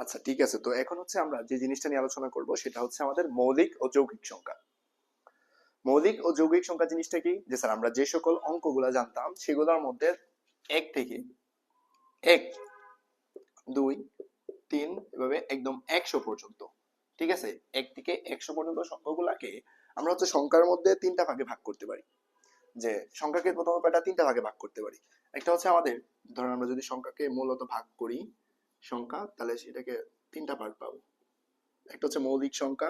আচ্ছা ঠিক আছে, তো এখন হচ্ছে আমরা যে জিনিসটা নিয়ে আলোচনা করব সেটা হচ্ছে আমাদের মৌলিক ও যৌগিক সংখ্যা। মৌলিক ও যৌগিক সংখ্যা জিনিসটা কি, যে স্যার আমরা যে সকল অঙ্কগুলা জানতাম সেগুলোর মধ্যে এক থেকে এক, দুই, তিন, এভাবে একদম 100 পর্যন্ত, ঠিক আছে, এক থেকে 100 পর্যন্ত সংখ্যাগুলাকে আমরা হচ্ছে সংখ্যার মধ্যে তিনটা ভাগে ভাগ করতে পারি। যে সংখ্যাকে প্রথমে কয়টা, তিনটা ভাগে ভাগ করতে পারি। একটা হচ্ছে আমাদের, ধরেন আমরা যদি সংখ্যাকে মূলত ভাগ করি সংখ্যা, তাহলে সেটাকে তিনটা ভাগ পাবো। একটা হচ্ছে মৌলিক সংখ্যা,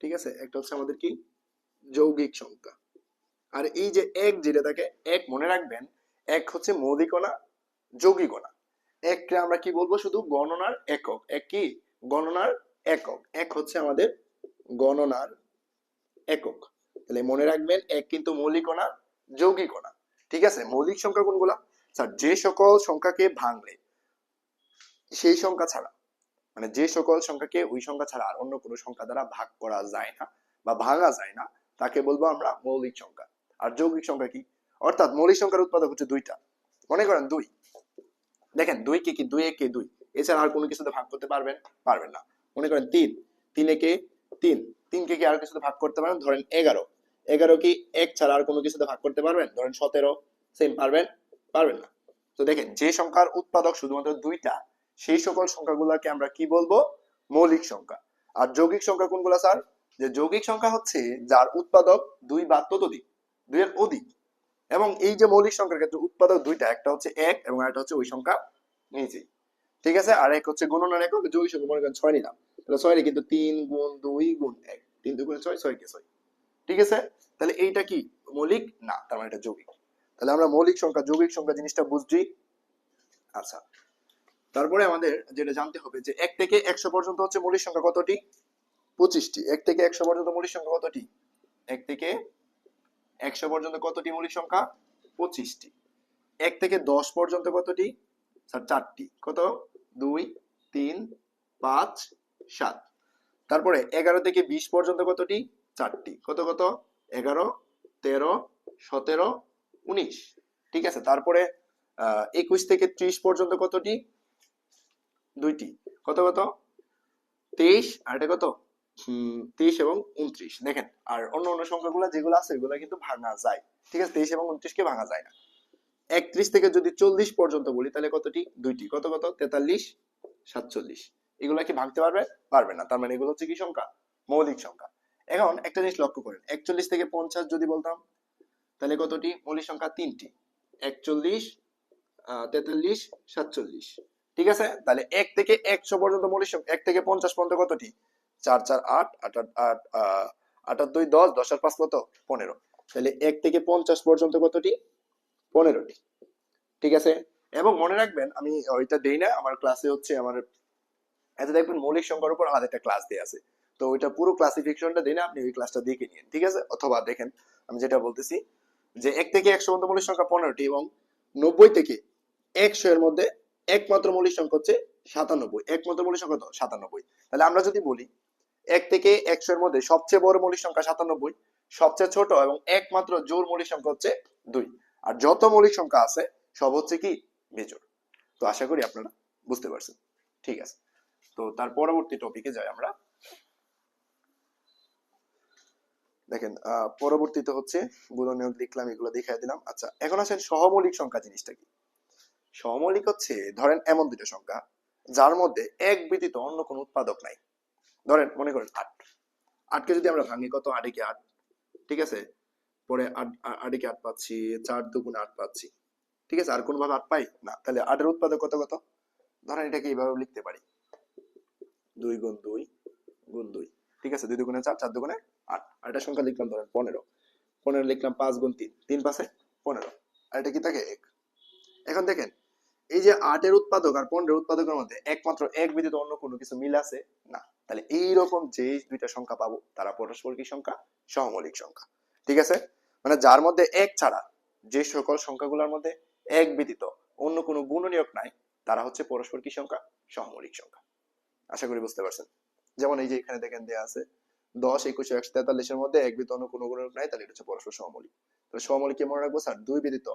ঠিক আছে, একটা হচ্ছে আমাদের কি যৌগিক সংখ্যা। আর এই যে এক যেটা থাকে, এক মনে রাখবেন, এক হচ্ছে মৌলিকও না যৌগিকও না। এককে আমরা কি বলবো, শুধু গণনার একক। এক কি গণনার একক, এক হচ্ছে আমাদের গণনার একক। তাহলে মনে রাখবেন, এক কিন্তু মৌলিকও না যৌগিকও না। ঠিক আছে, মৌলিক সংখ্যা কোনগুলা, স্যার যে সকল সংখ্যাকে ভাঙলে সেই সংখ্যা ছাড়া, মানে যে সকল সংখ্যাকে ওই সংখ্যা ছাড়া আর অন্য কোনো সংখ্যা দ্বারা ভাগ করা যায় না বা ভাঙা যায় না, তাকে বলবো আমরা মৌলিক সংখ্যা। আর যৌগিক সংখ্যা কি, অর্থাৎ মৌলিক সংখ্যার উৎপাদক হচ্ছে দুইটা। মনে করেন দুই, দেখেন দুই কে কি, দুই একে দুই, এছাড়া আর কোনো কিছুতে ভাগ করতে পারবেন, পারবেন না। মনে করেন তিন, তিন একে তিন, তিনকে কি আর কিছুতে ভাগ করতে পারেন, ধরেন 11, 11 কি এক ছাড়া আর কোনো কিছুতে ভাগ করতে পারবেন, ধরেন 17, সেম পারবেন, পারবেন না। তো দেখেন যে সংখ্যার উৎপাদক শুধুমাত্র দুইটা, সেই সকল সংখ্যাগুলোকে আমরা কি বলবো, মৌলিক সংখ্যা। আর যৌগিক সংখ্যা কোনগুলা স্যার, যে যৌগিক সংখ্যা হচ্ছে যার উৎপাদক দুই বা ততোধিক, দুইয়ের অধিক। এবং এই যে মৌলিক সংখ্যার ক্ষেত্রে উৎপাদক দুইটা, একটা হচ্ছে এক এবং একটা হচ্ছে ওই সংখ্যা নিচেই, ঠিক আছে। আর এক হচ্ছে গণনার একক, যৌগিক সংখ্যা মনে করেন 6 নিলাম, তাহলে 6 কিন্তু 3 গুণ 2 গুণ 1, 3 2 গুণ 6, 6 কে 6, ঠিক আছে। তাহলে এইটা কি মৌলিক না, তার মানে এটা যৌগিক। তাহলে আমরা মৌলিক সংখ্যা যৌগিক সংখ্যা জিনিসটা বুঝছি। আচ্ছা, তারপরে আমাদের যেটা জানতে হবে যে 1 থেকে 100 পর্যন্ত হচ্ছে মৌলিক সংখ্যা কতটি, 25টি। 1 থেকে 100 পর্যন্ত মৌলিক সংখ্যা কতটি, 1 থেকে 100 পর্যন্ত কতটি মৌলিক সংখ্যা, 25টি। 1 থেকে 10 পর্যন্ত কতটি, স্যার 4টি। কত, 2, 3, 5, 7। তারপরে 11 থেকে 20 পর্যন্ত কতটি, 4টি। কত কত, 11, 13, 17, 19, ঠিক আছে। তারপরে 21 থেকে 30 পর্যন্ত কতটি, 2টি। কত কত, 23, আর এটা কত, 23 এবং 29। দেখেন আর অন্য অন্য সংখ্যাগুলো যেগুলো আছে এগুলো কিন্তু ভাঙা যায়, ঠিক আছে, 23 এবং 29 কে ভাঙা যায় না। 31 থেকে যদি 40 পর্যন্ত বলি তাহলে কতটি, 2টি। কত কত, 43, 47। এগুলা কি ভাঙতে পারবে, পারবে না। তার মানে এগুলো হচ্ছে কি সংখ্যা, মৌলিক সংখ্যা। এখন একটা জিনিস লক্ষ্য করেন, 41 থেকে 50 যদি বলতাম তাহলে কতটি মৌলিক সংখ্যা, 3টি। 41, 43, 47, ঠিক আছে। তাহলে 1 থেকে 100 পর্যন্ত মৌলিক সংখ্যা, 1 থেকে 50 পর্যন্ত কতটি, 4 4 8 8 8 8 8 2 10, 10 আর 5 কত, 15। তাহলে 1 থেকে 50 পর্যন্ত কতটি, 15টি, ঠিক আছে। এবং মনে রাখবেন, আমি ওইটা দেই না আমার ক্লাসে, হচ্ছে আমার এতে দেখবেন মৌলিক সংখ্যার উপর আলাদা একটা ক্লাস দেয়া আছে। তো ওইটা পুরো ক্লাসিফিকেশনটা দেই না, আপনি ওই ক্লাসটা দেখে নিন, ঠিক আছে। অথবা দেখেন আমি যেটা বলতেছি, যে 1 থেকে 100 পর্যন্ত মৌলিক সংখ্যা 15টি, এবং 90 থেকে 100 এর মধ্যে একমাত্র মৌলিক সংখ্যা হচ্ছে 97। একমাত্র মৌলিক সংখ্যা তো 97। তাহলে আমরা যদি বলি 1 থেকে 100 এর মধ্যে সবচেয়ে বড় মৌলিক সংখ্যা 97, সবচেয়ে ছোট এবং একমাত্র জোড় মৌলিক সংখ্যা হচ্ছে 2, আর যত মৌলিক সংখ্যা আছে সব হচ্ছে কি বেজোড়। তো আশা করি আপনারা বুঝতে পারছেন, ঠিক আছে। তো তার পরবর্তী টপিকে যাই আমরা। দেখেন পরবর্তীতে হচ্ছে গুণনীয়ক লিখলাম, এগুলো দেখাই দিলাম। আচ্ছা, এখন আসেন সহমৌলিক সংখ্যা জিনিসটা কি। সহমৌলিক হচ্ছে ধরেন এমন দুটো সংখ্যা যার মধ্যে এক ব্যতীত অন্য কোনো উৎপাদক নাই। ধরেন মনে করেন 8, 8কে যদি আমরা ভাঙি কত, 8 একে 8, ঠিক আছে। পরে 8 একে 8 পাচ্ছি, 4 2 8 পাচ্ছি, ঠিক আছে। আর কোন ভাবে 8 পাই না, তাহলে 8 এর উৎপাদক কত কত, ধরেন এটাকে এইভাবে লিখতে পারি, 2 গুণ 2 গুণ 2, ঠিক আছে। 2 2 4, 4 2 8। আর এটা সংখ্যা লিখলাম ধরেন 15, 15 লিখলাম 5 গুণ 3, 3 পাশে 15, আর এটা কি থাকে 1। এখন দেখেন এই যে 8 এর উৎপাদক আর 15 এর উৎপাদকের মধ্যে একমাত্র এক ব্যতীত অন্য কোনো কিছু মিল আছে না। তাহলে এইরকম যে দুইটা সংখ্যা পাবো তারা পরস্পর কি সংখ্যা, সহমৌলিক সংখ্যা, ঠিক আছে। মানে যার মধ্যে এক ছাড়া যে সকল সংখ্যাগুলোর মধ্যে এক ব্যতীত অন্য কোনো গুণনীয়ক নাই, তারা হচ্ছে পরস্পর কি সংখ্যা, সহমৌলিক সংখ্যা। আশা করি বুঝতে পারছেন। যেমন এই যে এখানে দেখেন দেয়া আছে 10 21 143 এর মধ্যে এক ব্যতীত অন্য কোনো গুণনীয়ক নাই, তাহলে এটা হচ্ছে পরস্পর সহমৌলিক। তাহলে সহমৌলিক কি মনে রাখবো স্যার, দুই ব্যতীত,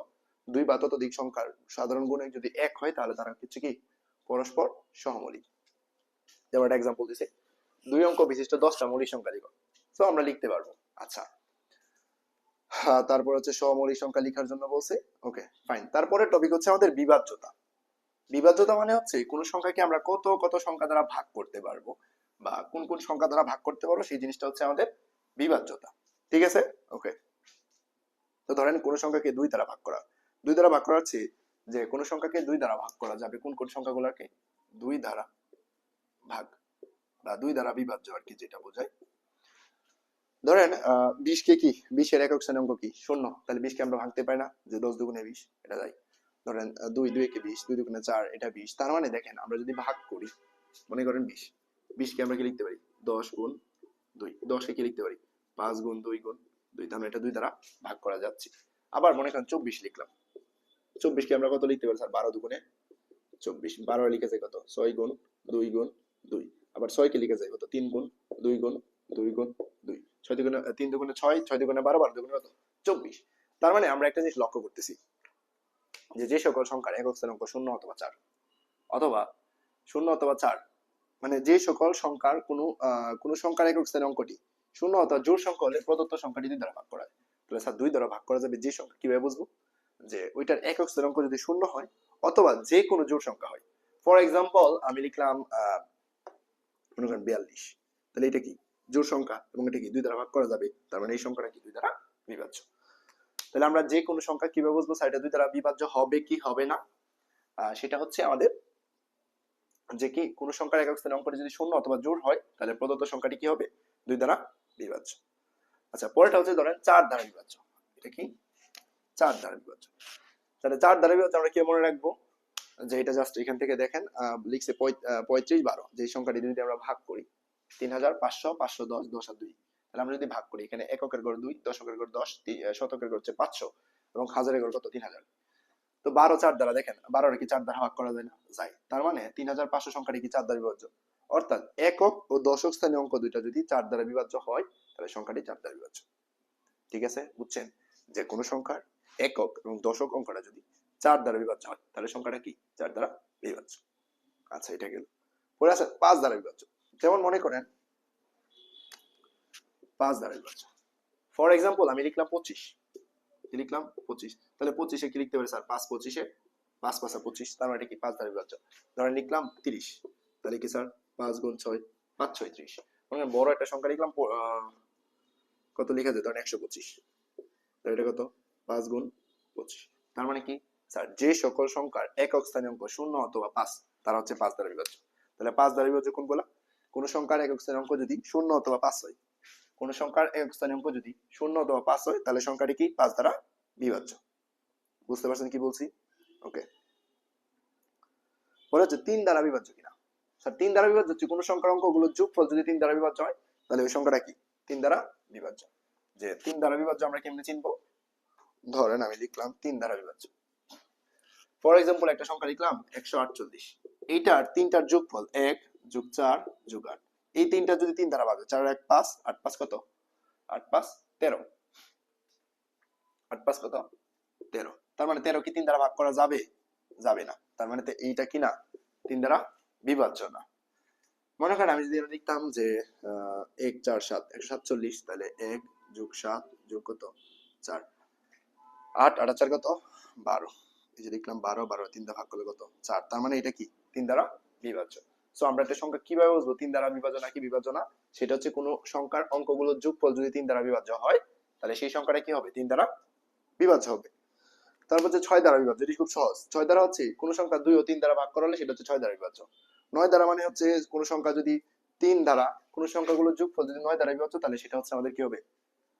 দুই বা ততোধিক সংখ্যার সাধারণ গুণনীয়ক যদি এক হয় তাহলে তারা হচ্ছে কি পরস্পর সহমৌলিক। যেমন একটা এক্সাম্পল দিছে 2 অঙ্ক বিশিষ্ট 10টা মৌলিক সংখ্যা লিখো, তো আমরা লিখতে পারবো। আচ্ছা, হ্যাঁ, তারপর হচ্ছে সহমৌলিক সংখ্যা লেখার জন্য বলছে। Okay fine. তারপরে টপিক হচ্ছে আমাদের বিভাজ্যতা। বিভাজ্যতা মানে হচ্ছে কোন সংখ্যাকে আমরা কত কত সংখ্যা দ্বারা ভাগ করতে পারবো, বা কোন কোন সংখ্যা দ্বারা ভাগ করতে পারবো, সেই জিনিসটা হচ্ছে আমাদের বিভাজ্যতা। ঠিক আছে? ওকে। তো ধরেন কোন সংখ্যাকে 2 দ্বারা ভাগ করা, 2 দ্বারা ভাগ করা হচ্ছে যে কোন সংখ্যাকে 2 দ্বারা ভাগ করা যাবে কোন কোন সংখ্যাগুলোকে 2 দ্বারা ভাগ বা 2 দ্বারা বিভাজ্য আর কি, যেটা বোঝায়। ধরেন 20 কে কি 20 এর একক শ্রেণী অঙ্ক কি শূন্য, তাহলে 20 কে আমরা ভাঙতে পারি না, যে 10 দুগুণে 20 এটা যায়। ধরেন 2 কে 20, 2 দুগুণে 4 এটা 20। তার মানে দেখেন আমরা যদি ভাগ করি, মনে করেন 20, 20 কে আমরা কি লিখতে পারি 10 গুণ 2, 10 কে কি লিখতে পারি 5 গুণ 2 গুণ 2, তার মানে এটা 2 দ্বারা ভাগ করা যাচ্ছে। আবার মনে করেন 24 লিখলাম, 24 কে আমরা কত লিখতে পারি স্যার 12 দুগুণে 24, 12 লিখে যায় কত 6 গুণ 2 গুণ 2, আবার 6 কে লিখে যায় কত 3 গুণ 2 গুণ 2 গুণ 2, 6 দুগুণে 3 দুগুণে 6, 6 দুগুণে 12, 12 দুগুণে কত 24। তার মানে আমরা একটা জিনিস লক্ষ্য করতেছি যে যে সকল সংখ্যার একক স্থানাঙ্ক 0 অথবা 4, অথবা 0 অথবা 4, মানে যে সকল সংখ্যার কোনো সংখ্যার একক স্থানাঙ্কটি 0 অথবা জোড় সংখ্যা হলে প্রদত্ত সংখ্যাটি 2 দ্বারা ভাগ করা হয়। তাহলে স্যার 2 দ্বারা ভাগ করা যাবে যে সংখ্যা, কিভাবে বুঝবো? যে ওইটার একক স্থানাঙ্ক যদি 0 হয় অথবা যে কোনো জোড় সংখ্যা হয়। ফর এক্সাম্পল আমি লিখলাম মনে করেন 42, তাহলে এটা কি জোড় সংখ্যা এবং এটা কি 2 দ্বারা ভাগ করা যাবে, তার মানে এই সংখ্যাটা কি 2 দ্বারা বিভাজ্য। তাহলে আমরা যে কোনো সংখ্যা কিভাবে বুঝবো স্যার এটা 2 দ্বারা বিভাজ্য হবে কি হবে না, সেটা হচ্ছে আমাদের যে কি কোন সংখ্যার একক স্থানে অঙ্কটি যদি 0 অথবা জোড় হয় তাহলে প্রদত্ত সংখ্যাটি কি হবে 2 দ্বারা বিভাজ্য। আচ্ছা, পরেরটা হচ্ছে ধরেন 4 দ্বারা বিভাজ্য। এটা কি 4 দ্বারা বিভাজ্য। তাহলে 4 দ্বারা বিভাজ্য আমরা কি মনে রাখবো, যে এটা জাস্ট এখান থেকে দেখেন লিখছে 35 12, যে সংখ্যাটি যদি আমরা ভাগ করি 3500, 510, 10 আর 2, তাহলে আমরা যদি ভাগ করি এখানে এককের গড় 2, দশকের গড় 10, শতকের গড় হচ্ছে 500 এবং হাজারের গড় কত 3000। তো 12 4 দ্বারা দেখেন 12 কি 4 দ্বারা ভাগ করা যায় না, যায়। তার মানে 3500 সংখ্যাটি কি 4 দ্বারা বিভাজ্য। অর্থাৎ একক ও দশক স্থানীয় অঙ্ক দুইটা যদি 4 দ্বারা বিভাজ্য হয় তাহলে সংখ্যাটি 4 দ্বারা বিভাজ্য। ঠিক আছে, বুঝছেন? যে কোন সংখ্যার একক এবং দশক অঙ্কটা যদি 4 দ্বারা বিভাজ্য হয় তাহলে সংখ্যাটা কি 4 দ্বারা বিভাজ্য। আচ্ছা, এটা গেল। পরে আছে 5 দ্বারা বিভাজ্য। যেমন মনে করেন 5 দ্বারা বিভাজ্য। ফর এক্সাম্পল আমি লিখলাম 25, লিখলাম 25, তাহলে 25 এ কি লিখতে পারি স্যার 5 25 এ 5 5 25, তার মানে কি 5 দ্বারা বিভাজ্য। ধরেন লিখলাম 30, তাহলে কি স্যার 5 গুণ 6 5 6 30। মানে বড় একটা সংখ্যা লিখলাম কত লেখা যায় ধরেন 125, তাহলে এটা কত 5 গুণ 25। তার মানে কি স্যার যে সকল সংখ্যার একক স্থানীয় অঙ্ক 0 অথবা 5 তারা হচ্ছে 5 দ্বারা বিভাজ্য। তাহলে 5 দ্বারা বিভাজ্য কোনগুলা, কোন সংখ্যার একক স্থানীয় অঙ্ক যদি 0 অথবা 5 হয়, কোন সংখ্যার একক স্থানীয় অঙ্ক যদি 0 অথবা 5 হয় তাহলে সংখ্যাটি কি 5 দ্বারা বিভাজ্য। বুঝতে পারছেন কি বলছি? ওকে। পরে হচ্ছে 3 দ্বারা বিভাজ্য কিনা। স্যার 3 দ্বারা বিভাজ্য হচ্ছে কোন সংখ্যার অঙ্কগুলোর যোগফল যদি 3 দ্বারা বিভাজ্য হয় তাহলে ওই সংখ্যাটা কি 3 দ্বারা বিভাজ্য। যে 3 দ্বারা বিভাজ্য আমরা কেমনে চিনবো, ধরেন আমি লিখলাম 3 দ্বারা বিভাজ্য। ফর এক্সাম্পল একটা সংখ্যা লিখলাম 148, এইটার তিনটার যোগফল 1 যোগ 4 যোগ 8, এই তিনটা যদি 3 দ্বারা ভাগ হয় 4 1 5, 8 5 কত 8 5 13, 8 5 কত 13। তার মানে 13 কি 3 দ্বারা ভাগ করা যাবে, যাবে না। তার মানে এইটা কি না 3 দ্বারা বিভাজ্য না। মনে করেন আমি যদি লিখতাম যে 1 4 7 147, তাহলে 1 যোগ 7 যোগ কত 4, 8 8 4 কত 12, এই যে লিখলাম 12 12 3 দ্বারা ভাগ করলে কত 4, তার মানে এটা কি 3 দ্বারা বিভাজ্য। সো আমরা একটা সংখ্যা কিভাবে বুঝবো 3 দ্বারা বিভাজ্য নাকি বিভাজ্য না, সেটা হচ্ছে কোন সংখ্যার অঙ্কগুলোর যোগফল যদি 3 দ্বারা বিভাজ্য হয় তাহলে সেই সংখ্যাটা কি হবে 3 দ্বারা বিভাজ্য হবে। তারপর হচ্ছে 6 দ্বারা বিভাজ্য, এটি খুব সহজ। 6 দ্বারা হচ্ছে কোন সংখ্যা 2 ও 3 দ্বারা ভাগ করা হলে সেটা হচ্ছে 6 দ্বারা বিভাজ্য। 9 দ্বারা মানে হচ্ছে কোন সংখ্যা যদি 3 দ্বারা কোন সংখ্যাগুলোর যোগফল যদি 9 দ্বারা বিভাজ্য তাহলে সেটা হচ্ছে আমাদের কি হবে,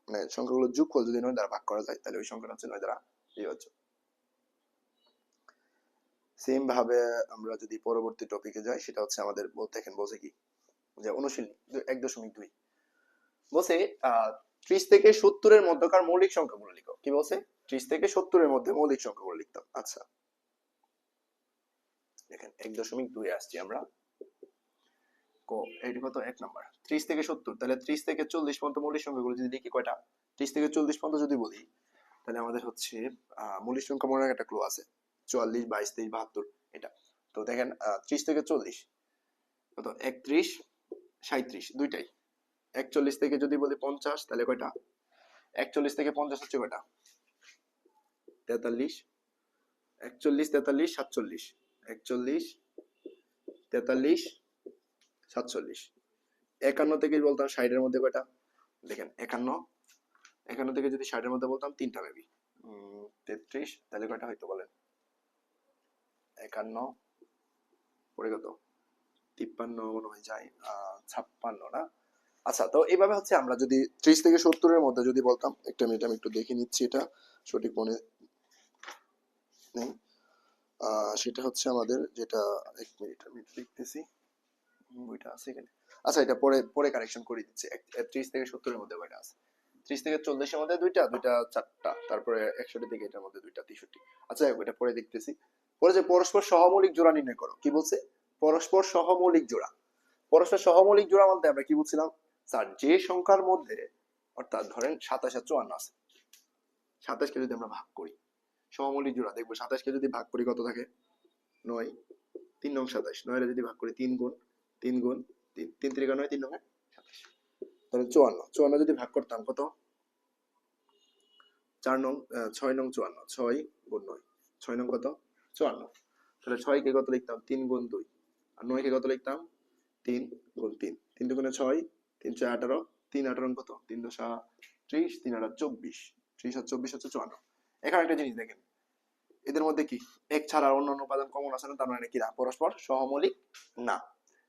মানে সংখ্যাগুলোর যোগফল যদি 9 দ্বারা ভাগ করা যায় তাহলে ওই সংখ্যাটা হচ্ছে 9 দ্বারা বিভাজ্য। সেম ভাবে আমরা যদি পরবর্তী টপিকে যাই সেটা হচ্ছে আমাদের দেখেন বলছে কি যে অনুশীলনী 1.2 বলছে 30 থেকে 70 এর মধ্যকার মৌলিক সংখ্যাগুলো লিখো। কি বলছে 30 থেকে 70 এর মধ্যে মৌলিক সংখ্যাগুলো লিখতাম। আচ্ছা দেখেন 1.2 আসছি আমরা, এইটা কত 1 নাম্বার 30 থেকে 70, তাহলে 30 থেকে 40 পর্যন্ত মৌলিক সংখ্যাগুলো যদি লিখি কয়টা 30 থেকে 40 পর্যন্ত যদি বলি তাহলে আমাদের হচ্ছে মৌলিক সংখ্যা মনে একটা ক্লু আছে 44 22 23 72, এটা তো দেখেন 30 থেকে 40 কত, 31 37 দুইটাই। 41 থেকে যদি বলি 50 তাহলে কয়টা, 41 থেকে 50 হচ্ছে কয়টা, 43, 41 43 47, 41 43 47। 51 থেকে বলতাম 60 এর মধ্যে কয়টা, দেখেন 51 থেকে যদি 60 এর মধ্যে বলতাম তিনটা মেবি, 33 তাহলে কয়টা হয়তো বলেন, 51 পরে কত, 53 মনে হয় যায়, 56 না। আচ্ছা, তো এইভাবে হচ্ছে আমরা যদি 30 থেকে 70 এর মধ্যে যদি বলতাম, একটা মিনিট আমি একটু দেখে নিচ্ছি এটা সঠিক মনে নেই। সেটা হচ্ছে আমাদের যেটা, এক মিনিট আমি দেখতেছি বইটা আছে এখানে। আচ্ছা, এটা পরে পরে কারেকশন করে দিচ্ছি। 30 থেকে 70 এর মধ্যে কয়টা আছে, 30 থেকে 40 এর মধ্যে দুইটা, দুইটা চারটা, তারপরে 61 থেকে এটার মধ্যে দুইটা, 63। আচ্ছা, এটা পরে দেখতেছি। পরে যে পরস্পর সহমৌলিক জোড়া নির্ণয় করো, কি বলছে, পরস্পর সহমৌলিক জোড়া। পরস্পর সহমৌলিক জোড়া বলতে আমরা কি বলছিলাম, স্যার যে সংখ্যার মধ্যে, অর্থাৎ ধরেন 27 আর 54 আছে, 27 কে যদি আমরা ভাগ করি, সহমৌলিক জোড়া দেখবো 27 কে যদি ভাগ করি কত থাকে, 9, 3 নং 27, 9 রে যদি ভাগ করি 3 গুণ 3 গুণ 3, 3 3 9, 3 9 27, তাহলে 54, 54 যদি ভাগ করতাম কত, 4 নং 6 নং 54, 6 গুণ 9, 6 নং কত 54, তাহলে 6 কে কত লিখতাম 3 গুণ 2, আর 9 কে কত লিখতাম 3 গুণ 3, 3 দুগুণে 6, 3 6 18, 3 18 কত, 3 10 30, 3 8 24, 30 আর 24 হচ্ছে 54। এখানে একটা জিনিস দেখেন, এদের মধ্যে কি এক ছাড়া অন্যান্য উপাদান কমন আছে না, তার মানে কি না, পরস্পর সহমৌলিক না।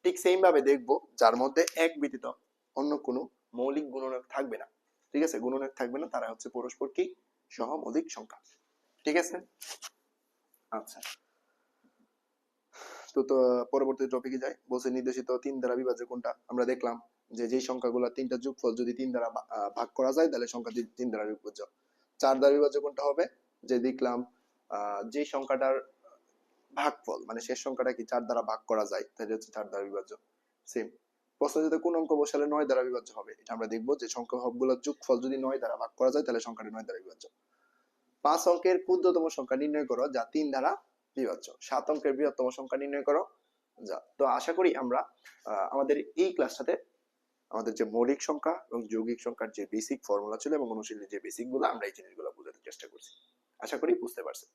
ঠিক সেম ভাবে দেখবো যার মধ্যে এক ব্যতীত অন্য কোনো মৌলিক গুণনীয়ক থাকবে না, ঠিক আছে, গুণনীয়ক থাকবে না, তারা হচ্ছে পরস্পর কি সহমৌলিক সংখ্যা, ঠিক আছে। আচ্ছা, তো পরবর্তী টপিকে যাই। বলছে নির্দেশিত 3 দ্বারা বিভাজ্য কোনটা, আমরা দেখলাম যে যেই সংখ্যাগুলো তিনটা যোগফল যদি 3 দ্বারা ভাগ করা যায় তাহলে সংখ্যা 3 দ্বারা বিভাজ্য। 4 দ্বারা বিভাজ্য কোনটা হবে, যে দেখলাম যে সংখ্যাটার ভাগফল মানে শেষ সংখ্যাটা কি 4 দ্বারা ভাগ করা যায়, তাহলে হচ্ছে 4 দ্বারা বিভাজ্য। সেম প্রশ্ন যদি কোন অঙ্ক বসালে 9 দ্বারা বিভাজ্য হবে, এটা আমরা দেখবো যে সংখ্যা সবগুলোর যোগফল যদি 9 দ্বারা ভাগ করা যায় তাহলে সংখ্যাটি 9 দ্বারা বিভাজ্য। 5 অঙ্কের ক্ষুদ্রতম সংখ্যা নির্ণয় করো যা 3 দ্বারা বিভাজ্য। 7 অঙ্কের বৃহত্তম সংখ্যা নির্ণয় করো যা। তো আশা করি আমরা আমাদের এই ক্লাসটাতে আমাদের যে মৌলিক সংখ্যা এবং যৌগিক সংখ্যার যে বেসিক ফর্মুলা ছিল এবং অনুশীলনের যে বেসিক গুলো, আমরা এই জিনিসগুলো বোঝাতে চেষ্টা করছি। আশা করি বুঝতে পারছেন।